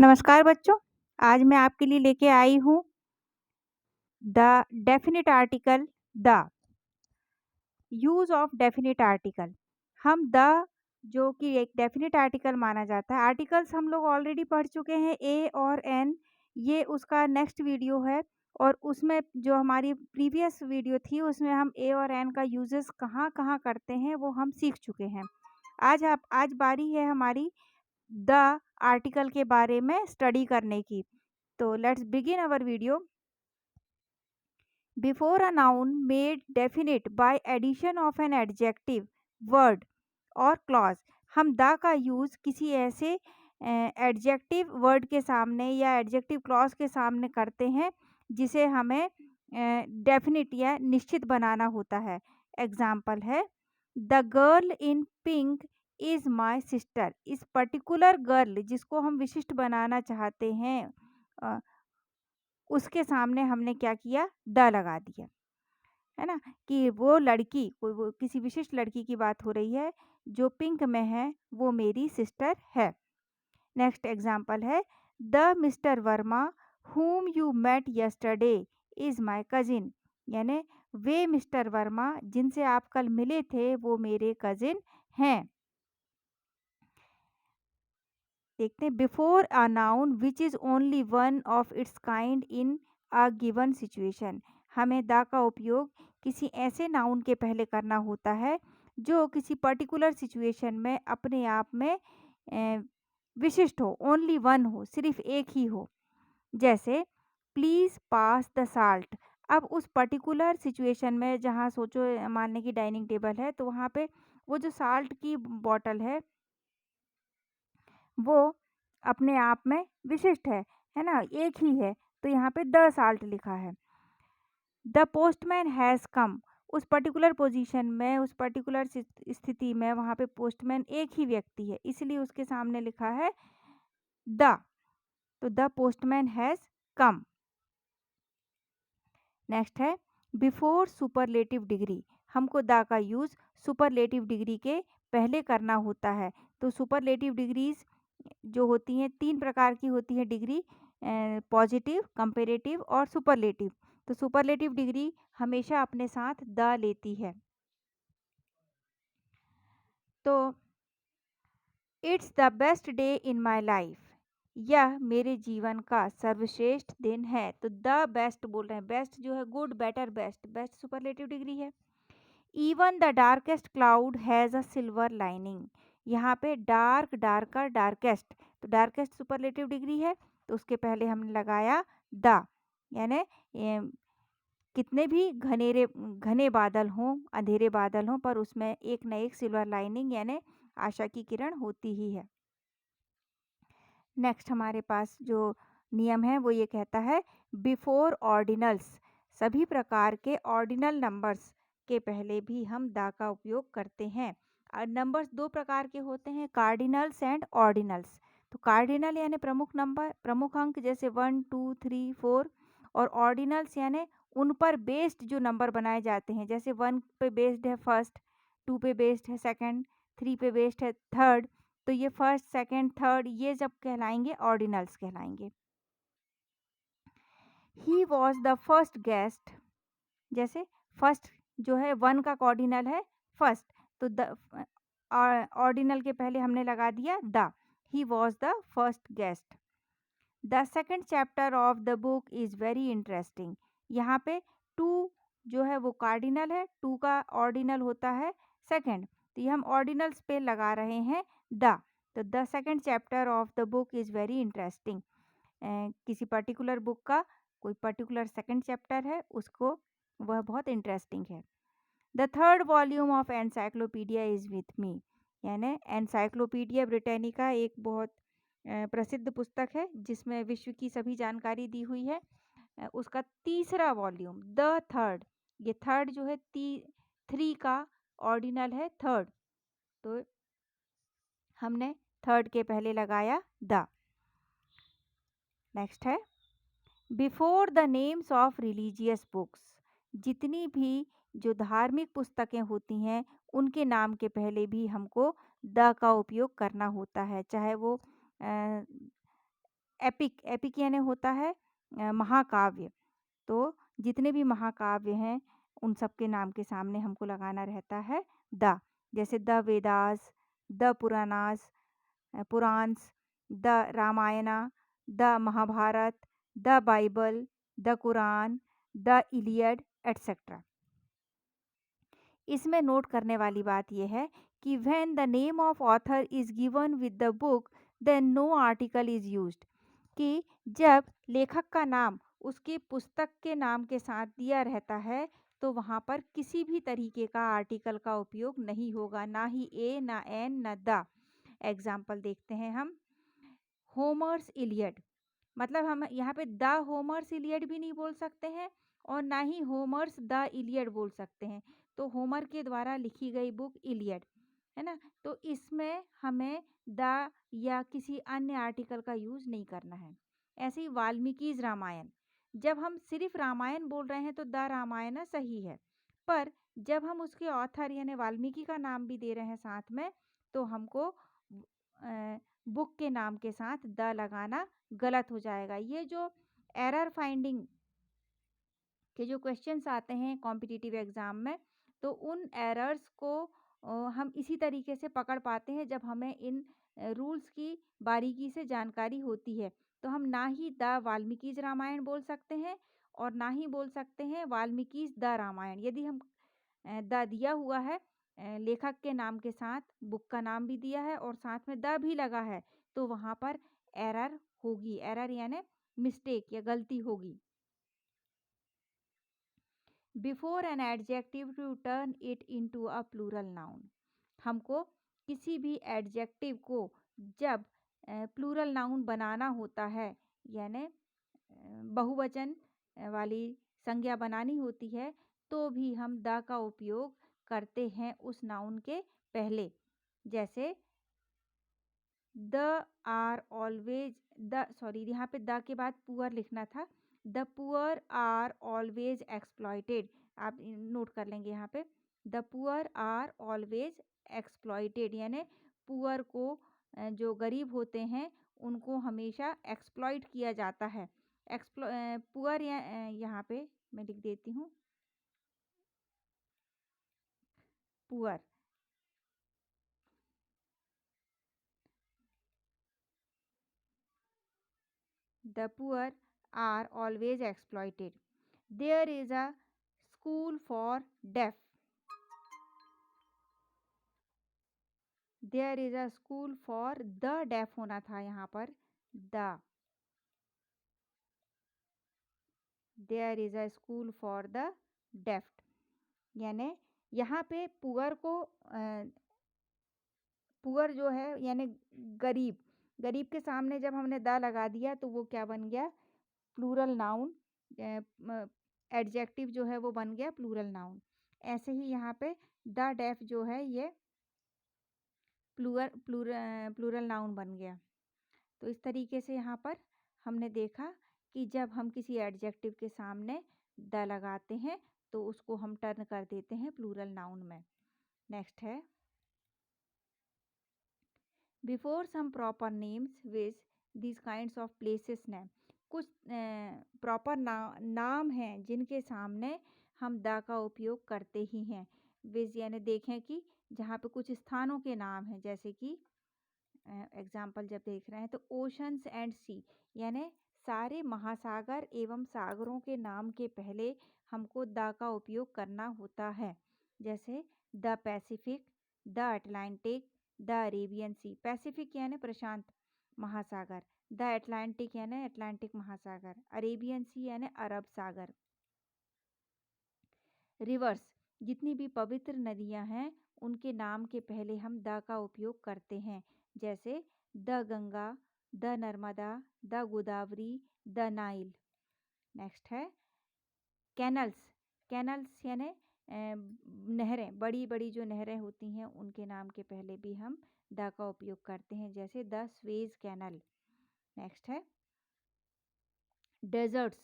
नमस्कार बच्चों, आज मैं आपके लिए लेके आई हूँ the definite article the use of definite article. हम द जो कि एक डेफिनिट आर्टिकल माना जाता है। आर्टिकल्स हम लोग ऑलरेडी पढ़ चुके हैं ए और एन, ये उसका नेक्स्ट वीडियो है और उसमें जो हमारी प्रीवियस वीडियो थी उसमें हम ए और एन का यूजेस कहाँ-कहाँ करते हैं वो हम सीख चुके हैं। आज बारी है हमारी द आर्टिकल के बारे में स्टडी करने की। तो let's begin our video. Before a noun made definite by addition of an adjective, word or clause, हम द का यूज़ किसी ऐसे एडजेक्टिव वर्ड के सामने या एडजेक्टिव क्लॉज के सामने करते हैं जिसे हमें डेफिनिट या निश्चित बनाना होता है। एग्जाम्पल है the girl in pink is my sister. इस पर्टिकुलर गर्ल जिसको हम विशिष्ट बनाना चाहते हैं उसके सामने हमने क्या किया, द लगा दिया, है ना? कि वो लड़की कोई वो किसी विशिष्ट लड़की की बात हो रही है जो पिंक में है, वो मेरी सिस्टर है। नेक्स्ट एग्जांपल है the mister Verma whom you met yesterday is my cousin। यानी वे मिस्टर वर्मा जिनसे आप कल मिले थे वो मेरे कजिन हैं। देखते हैं before a noun which is only one of its kind in a given situation. हमें द का उपयोग किसी ऐसे नाउन के पहले करना होता है जो किसी पर्टिकुलर सिचुएशन में अपने आप में विशिष्ट हो, ओनली वन हो, सिर्फ एक ही हो। जैसे प्लीज़ पास द साल्ट। अब उस पर्टिकुलर सिचुएशन में जहाँ सोचो मान लें कि डाइनिंग टेबल है तो वहाँ पे वो जो साल्ट की बॉटल है वो अपने आप में विशिष्ट है ना? एक ही है, तो यहाँ पे द साल्ट लिखा है। The postman has come. उस पर्टिकुलर पोजीशन में, उस पर्टिकुलर स्थिति में वहाँ पे पोस्टमैन एक ही व्यक्ति है, इसलिए उसके सामने लिखा है द, तो the postman has come. Next है बिफोर सुपरलेटिव डिग्री। हमको द का यूज़ सुपरलेटिव डिग्री के पहले करना होता है। तो सुपरलेटिव डिग्रीज जो होती हैं 3 प्रकार की होती है डिग्री, पॉजिटिव, कंपैरेटिव और सुपरलेटिव। तो सुपरलेटिव डिग्री हमेशा अपने साथ द लेती है। तो it's the best day in my life. यह मेरे जीवन का सर्वश्रेष्ठ दिन है। तो द बेस्ट बोल रहे हैं, बेस्ट जो है good, better, best, best superlative degree है। Even the darkest cloud has a silver lining. यहाँ पे डार्क, डार्कर, डार्केस्ट, तो डार्केस्ट सुपरलेटिव डिग्री है तो उसके पहले हमने लगाया द, यानी कितने भी घने बादल हों, अंधेरे बादल हों, पर उसमें एक न एक सिल्वर लाइनिंग यानी आशा की किरण होती ही है। नेक्स्ट हमारे पास जो नियम है वो ये कहता है बिफोर ऑर्डिनल्स। सभी प्रकार के ऑर्डिनल नंबर्स के पहले भी हम द का उपयोग करते हैं। नंबर्स दो प्रकार के होते हैं, कार्डिनल्स एंड ऑर्डिनल्स। तो कार्डिनल यानी प्रमुख नंबर, प्रमुख अंक, जैसे 1 2 3 4, और ऑर्डिनल्स यानी उन पर बेस्ड जो नंबर बनाए जाते हैं, जैसे 1 पे बेस्ड है फर्स्ट, 2 पे बेस्ड है सेकंड, 3 पे बेस्ड है थर्ड। तो ये फर्स्ट, सेकंड, थर्ड ये जब कहलाएंगे ऑर्डिनल्स कहलाएंगे। He was the first guest. जैसे फर्स्ट जो है 1 का ऑर्डिनल है फर्स्ट, तो द ऑर्डिनल के पहले हमने लगा दिया the. He was the first guest. The second chapter of the book is very interesting. यहाँ पे 2 जो है वो कार्डिनल है, 2 का ऑर्डिनल होता है सेकंड, तो ये हम ऑर्डिनल्स पे लगा रहे हैं द। तो the second chapter of the book is very interesting. किसी पर्टिकुलर बुक का कोई पर्टिकुलर सेकंड चैप्टर है, उसको वह बहुत इंटरेस्टिंग है। The third volume of encyclopedia is with me. यानी एनसाइक्लोपीडिया ब्रिटानिका एक बहुत प्रसिद्ध पुस्तक है जिसमें विश्व की सभी जानकारी दी हुई है। उसका तीसरा वॉल्यूम द थर्ड, ये थर्ड जो है 3 का ऑर्डिनल है थर्ड, तो हमने थर्ड के पहले लगाया द। नेक्स्ट है before the names of religious books. जितनी भी जो धार्मिक पुस्तकें होती हैं उनके नाम के पहले भी हमको द का उपयोग करना होता है, चाहे वो एपिक, एपिक यानी होता है महाकाव्य। तो जितने भी महाकाव्य हैं उन सब के नाम के सामने हमको लगाना रहता है द। जैसे the Vedas, the Puranas, Puranas, the Ramayana, the Mahabharata, the Bible, the Quran, the Iliad et cetera. इसमें नोट करने वाली बात यह है कि when the name of author is given with the book then no article is used, कि जब लेखक का नाम उसकी पुस्तक के नाम के साथ दिया रहता है तो वहाँ पर किसी भी तरीके का आर्टिकल का उपयोग नहीं होगा, ना ही ए, ना एन, ना द। एग्जाम्पल देखते हैं हम। होमर्स इलियड, मतलब हम यहाँ पे द होमर्स इलियड भी नहीं बोल सकते हैं और ना ही होमर्स द इलियड बोल सकते हैं। तो होमर के द्वारा लिखी गई बुक इलियड है ना, तो इसमें हमें द या किसी अन्य आर्टिकल का यूज नहीं करना है। ऐसे ही वाल्मीकिज रामायण, जब हम सिर्फ रामायण बोल रहे हैं तो द रामायण सही है, पर जब हम उसके ऑथर यानी वाल्मीकि का नाम भी दे रहे हैं साथ में तो हमको बुक के नाम के साथ द लगाना गलत हो जाएगा। ये जो एरर फाइंडिंग के जो क्वेश्चंस आते हैं कॉम्पिटिटिव एग्जाम में, तो उन एरर्स को हम इसी तरीके से पकड़ पाते हैं जब हमें इन रूल्स की बारीकी से जानकारी होती है। तो हम ना ही द वाल्मीकिज रामायण बोल सकते हैं और ना ही बोल सकते हैं वाल्मीकिज द रामायण। यदि हम द दिया हुआ है लेखक के नाम के साथ, बुक का नाम भी दिया है और साथ में द भी लगा है, तो वहाँ पर एरर होगी। एरर यानी मिस्टेक या गलती होगी। Before an adjective to turn it into a plural noun, हमको किसी भी एडजेक्टिव को जब प्लूरल नाउन बनाना होता है यानी बहुवचन वाली संज्ञा बनानी होती है, तो भी हम द का उपयोग करते हैं उस नाउन के पहले। जैसे the are always, the sorry यहाँ पे द के बाद पुअर लिखना था। The poor are always exploited, आप नोट कर लेंगे यहाँ पे। The poor are always exploited यानी पुअर को जो गरीब होते हैं उनको हमेशा एक्सप्लॉइट किया जाता है। पुअर यहाँ पे मैं लिख देती हूँ poor. The poor are always exploited. There is a school for deaf. There is a school for the deaf होना था यहाँ पर the. There is a school for the deaf यानी यहाँ पे पुअर को पुअर जो है यानी गरीब, गरीब के सामने जब हमने द लगा दिया तो वो क्या बन गया, प्लूरल नाउन। एडजेक्टिव जो है वो बन गया प्लूरल नाउन। ऐसे ही यहाँ पे द डेफ जो है ये प्लूरल नाउन बन गया। तो इस तरीके से यहाँ पर हमने देखा कि जब हम किसी एडजेक्टिव के सामने द लगाते हैं तो उसको हम टर्न कर देते हैं प्लूरल नाउन में। नेक्स्ट है before some proper names which this kinds of places name, कुछ प्रॉपर नाम हैं जिनके सामने हम द का उपयोग करते ही हैं। विच यानी देखें कि जहाँ पे कुछ स्थानों के नाम हैं, जैसे कि एग्जाम्पल जब देख रहे हैं तो ओशंस एंड सी यानी सारे महासागर एवं सागरों के नाम के पहले हमको द का उपयोग करना होता है। जैसे the Pacific, the Atlantic, the Arabian Sea. Pacific यानी प्रशांत महासागर, द अटलांटिक यानी अटलांटिक महासागर, अरेबियन सी यानी अरब सागर। रिवर्स, जितनी भी पवित्र नदियां हैं उनके नाम के पहले हम द का उपयोग करते हैं। जैसे the Ganga, the Narmada, the Godavari, the Nile. Next है कैनल्स। कैनल्स यानी नहरें, बड़ी बड़ी जो नहरें होती हैं उनके नाम के पहले भी हम द का उपयोग करते हैं, जैसे द स्वेज कैनल। नेक्स्ट है डेजर्ट्स,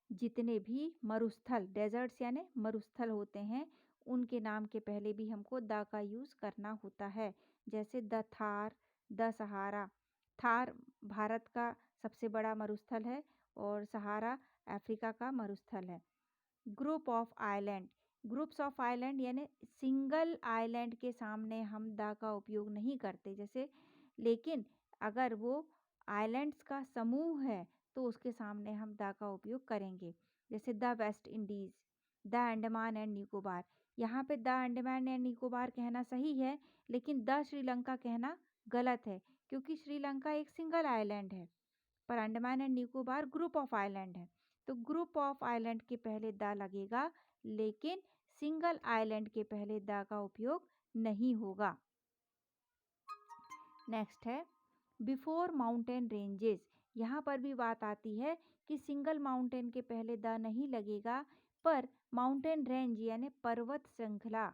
जितने भी मरुस्थल, डेजर्ट्स यानी मरुस्थल होते हैं उनके नाम के पहले भी हमको द का यूज़ करना होता है। जैसे the Thar, the Sahara. Thar Bharat का सबसे बड़ा मरुस्थल है और सहारा अफ्रीका का मरुस्थल है। Group of island, groups of island यानी सिंगल आइलैंड के सामने हम द का उपयोग नहीं करते जैसे, लेकिन अगर वो आइलैंड्स का समूह है तो उसके सामने हम द का उपयोग करेंगे। जैसे the West Indies, the Andaman and Nicobar. यहाँ पे द अंडमान एंड निकोबार कहना सही है, लेकिन द श्रीलंका कहना गलत है, क्योंकि श्रीलंका एक सिंगल आइलैंड है पर Andaman and Nicobar group of island है। तो ग्रुप ऑफ आइलैंड के पहले द लगेगा, लेकिन सिंगल आइलैंड के पहले द का उपयोग नहीं होगा। नेक्स्ट है बिफोर माउंटेन रेंजेस। यहाँ पर भी बात आती है कि सिंगल माउंटेन के पहले द नहीं लगेगा, पर माउंटेन रेंज यानी पर्वत श्रृंखला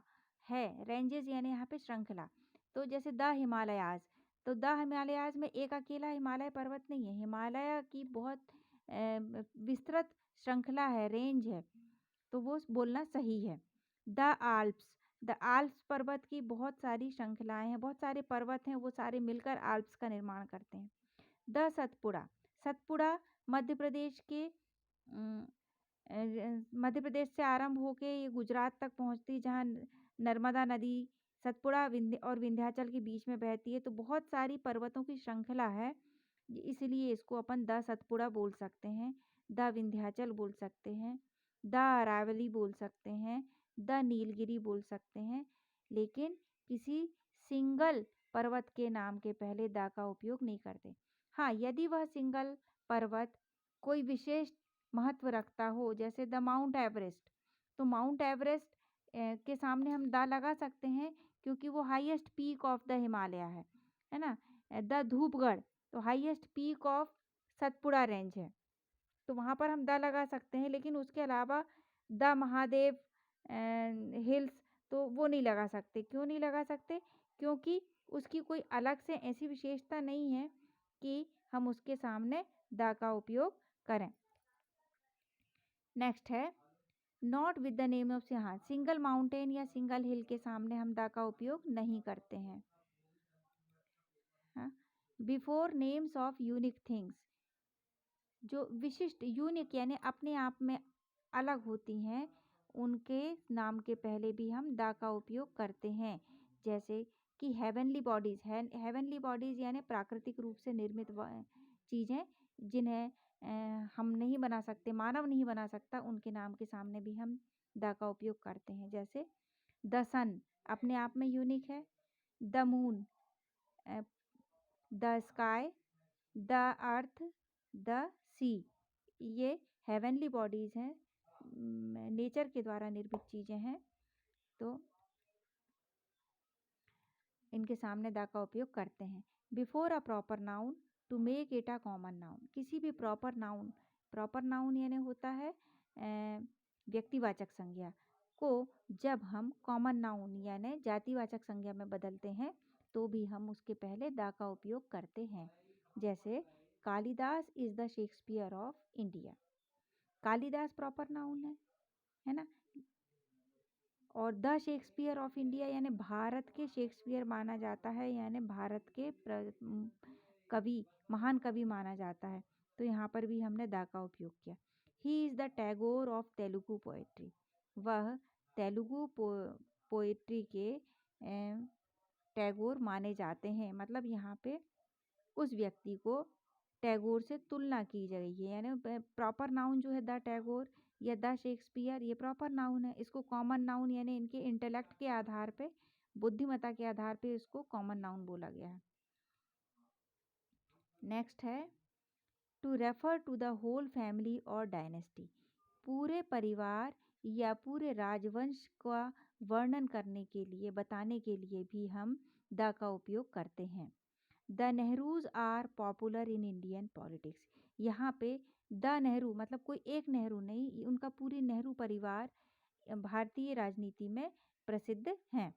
है, रेंजेस यानी यहाँ पे श्रृंखला। तो जैसे द हिमालयाज, तो द हिमालयाज में एक अकेला हिमालय पर्वत नहीं है, हिमालय की बहुत विस्तृत श्रृंखला है, रेंज है, तो वो बोलना सही है। द आल्प्स, द आल्प्स पर्वत की बहुत सारी श्रृंखलाएं हैं, बहुत सारे पर्वत हैं, वो सारे मिलकर आल्प्स का निर्माण करते हैं। द सतपुड़ा, सतपुड़ा मध्य प्रदेश के मध्य प्रदेश से आरंभ होके ये गुजरात तक पहुंचती, जहाँ नर्मदा नदी सतपुड़ा और विंध्याचल के बीच में बहती है। तो बहुत सारी पर्वतों की श्रृंखला है, इसलिए इसको अपन द सतपुड़ा बोल सकते हैं, द विंध्याचल बोल सकते हैं, द अरावली बोल सकते हैं, द नीलगिरी बोल सकते हैं, लेकिन किसी सिंगल पर्वत के नाम के पहले द का उपयोग नहीं करते। हाँ, यदि वह सिंगल पर्वत कोई विशेष महत्व रखता हो, जैसे द माउंट एवरेस्ट, तो माउंट एवरेस्ट के सामने हम द लगा सकते हैं, क्योंकि वो highest peak of the Himalaya है ना। द धूपगढ़ तो highest peak of Satpura range है, तो वहाँ पर हम द लगा सकते हैं, लेकिन उसके अलावा द महादेव हिल्स तो वो नहीं लगा सकते। क्यों नहीं लगा सकते? क्योंकि उसकी कोई अलग से ऐसी विशेषता नहीं है कि हम उसके सामने द का उपयोग करें। नेक्स्ट है not with the name of, यहाँ सिंगल माउंटेन या सिंगल हिल के सामने हम द का उपयोग नहीं करते हैं। हाँ, before names of unique things, जो विशिष्ट यूनिक यानी अपने आप में अलग होती हैं, उनके नाम के पहले भी हम द का उपयोग करते हैं। जैसे कि हेवनली बॉडीज़ है, हेवनली बॉडीज़ यानी प्राकृतिक रूप से निर्मित चीज़ें जिन्हें हम नहीं बना सकते, मानव नहीं बना सकता, उनके नाम के सामने भी हम द का उपयोग करते हैं। जैसे द सन अपने आप में यूनिक है, the moon, the sky, the earth, the sea, ये हेवनली बॉडीज़ हैं, नेचर के द्वारा निर्मित चीज़ें हैं, तो इनके सामने द का उपयोग करते हैं। Before a proper noun to make it a common noun, किसी भी प्रॉपर नाउन यानी होता है व्यक्तिवाचक संज्ञा को जब हम कॉमन नाउन यानी जातिवाचक संज्ञा में बदलते हैं, तो भी हम उसके पहले द का उपयोग करते हैं। जैसे Kalidas is the Shakespeare of India, Kalidas proper noun है ना। और द शेक्सपियर ऑफ इंडिया यानी भारत के शेक्सपियर माना जाता है, यानी भारत के कवि, महान कवि माना जाता है, तो यहाँ पर भी हमने द का उपयोग किया। He is the Tagore of Telugu poetry, वह तेलुगु पोएट्री के टैगोर माने जाते हैं। मतलब यहाँ पे उस व्यक्ति को टैगोर से तुलना की गई है, यानी प्रॉपर नाउन जो है द टैगोर या द शेक्सपियर, ये प्रॉपर नाउन है। इसको कॉमन नाउन यानी इनके इंटेलेक्ट के आधार पे, बुद्धिमत्ता के आधार पे इसको कॉमन नाउन बोला गया है। नेक्स्ट है to refer to the whole family और डायनेस्टी, पूरे परिवार या पूरे राजवंश का वर्णन करने के लिए, बताने के लिए भी हम द का उपयोग करते हैं। The Nehrus are popular in Indian politics, यहाँ पे द नेहरू मतलब कोई एक नेहरू नहीं, उनका पूरी नेहरू परिवार भारतीय राजनीति में प्रसिद्ध हैं।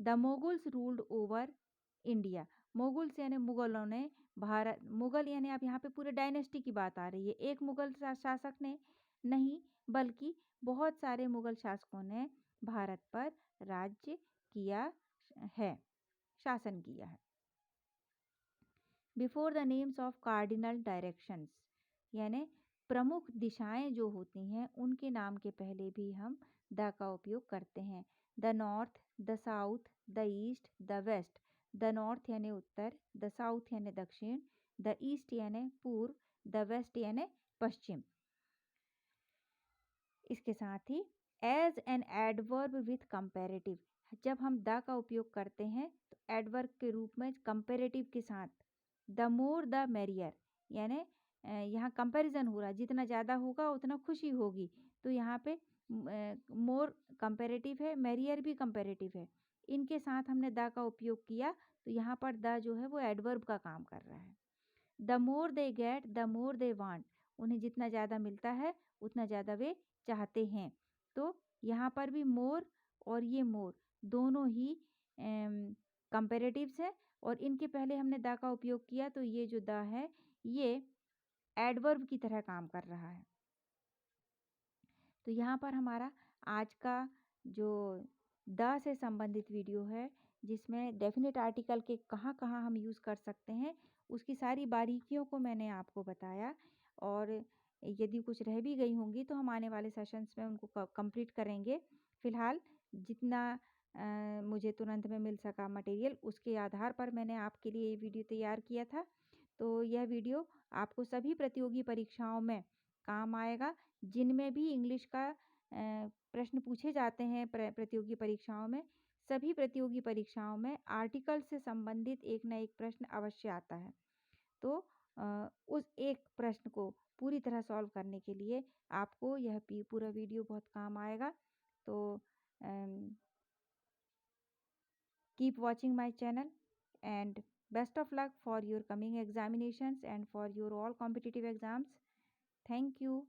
The moguls ruled over India, moguls यानी मुगलों ने भारत, मुगल यानी अब यहाँ पे पूरे डायनेस्टी की बात आ रही है, एक मुगल शासक ने नहीं, बल्कि बहुत सारे मुगल शासकों ने भारत पर राज्य किया है, शासन किया है। Before the names of cardinal directions, यानी प्रमुख दिशाएं जो होती हैं उनके नाम के पहले भी हम द का उपयोग करते हैं। The north, the south, the east, the west. The north यानी उत्तर, द साउथ यानी दक्षिण, द ईस्ट यानी पूर्व, द वेस्ट यानी पश्चिम। इसके साथ ही as an adverb with comparative, जब हम द का उपयोग करते हैं तो एडवर्ब के रूप में कंपैरेटिव के साथ, द मोर द मेरियर, यानी यहाँ कंपैरिजन हो रहा है, जितना ज़्यादा होगा उतना खुशी होगी। तो यहाँ पे मोर कंपैरेटिव है, मेरियर भी कंपैरेटिव है, इनके साथ हमने द का उपयोग किया तो यहाँ पर द जो है वो एडवर्ब का काम कर रहा है। The more they get the more they want, उन्हें जितना ज़्यादा मिलता है उतना ज़्यादा वे चाहते हैं। तो यहाँ पर भी मोर और ये मोर दोनों ही कंपेरेटिव्स है और इनके पहले हमने द का उपयोग किया तो ये जो द है ये एडवर्ब की तरह काम कर रहा है। तो यहाँ पर हमारा आज का जो द से संबंधित वीडियो है, जिसमें डेफिनेट आर्टिकल के कहाँ कहाँ हम यूज़ कर सकते हैं उसकी सारी बारीकियों को मैंने आपको बताया। और यदि कुछ रह भी गई होंगी तो हम आने वाले सेशंस में उनको कंप्लीट करेंगे। फ़िलहाल जितना मुझे तुरंत में मिल सका मटेरियल उसके आधार पर मैंने आपके लिए ये वीडियो तैयार किया था। तो यह वीडियो आपको सभी प्रतियोगी परीक्षाओं में काम आएगा, जिनमें भी इंग्लिश का प्रश्न पूछे जाते हैं प्रतियोगी परीक्षाओं में। सभी प्रतियोगी परीक्षाओं में आर्टिकल से संबंधित एक न एक प्रश्न अवश्य आता है। तो उस एक प्रश्न को पूरी तरह सॉल्व करने के लिए आपको यह पूरा वीडियो बहुत काम आएगा। तो keep watching my channel and best of luck for your coming examinations and for your all competitive exams. Thank you.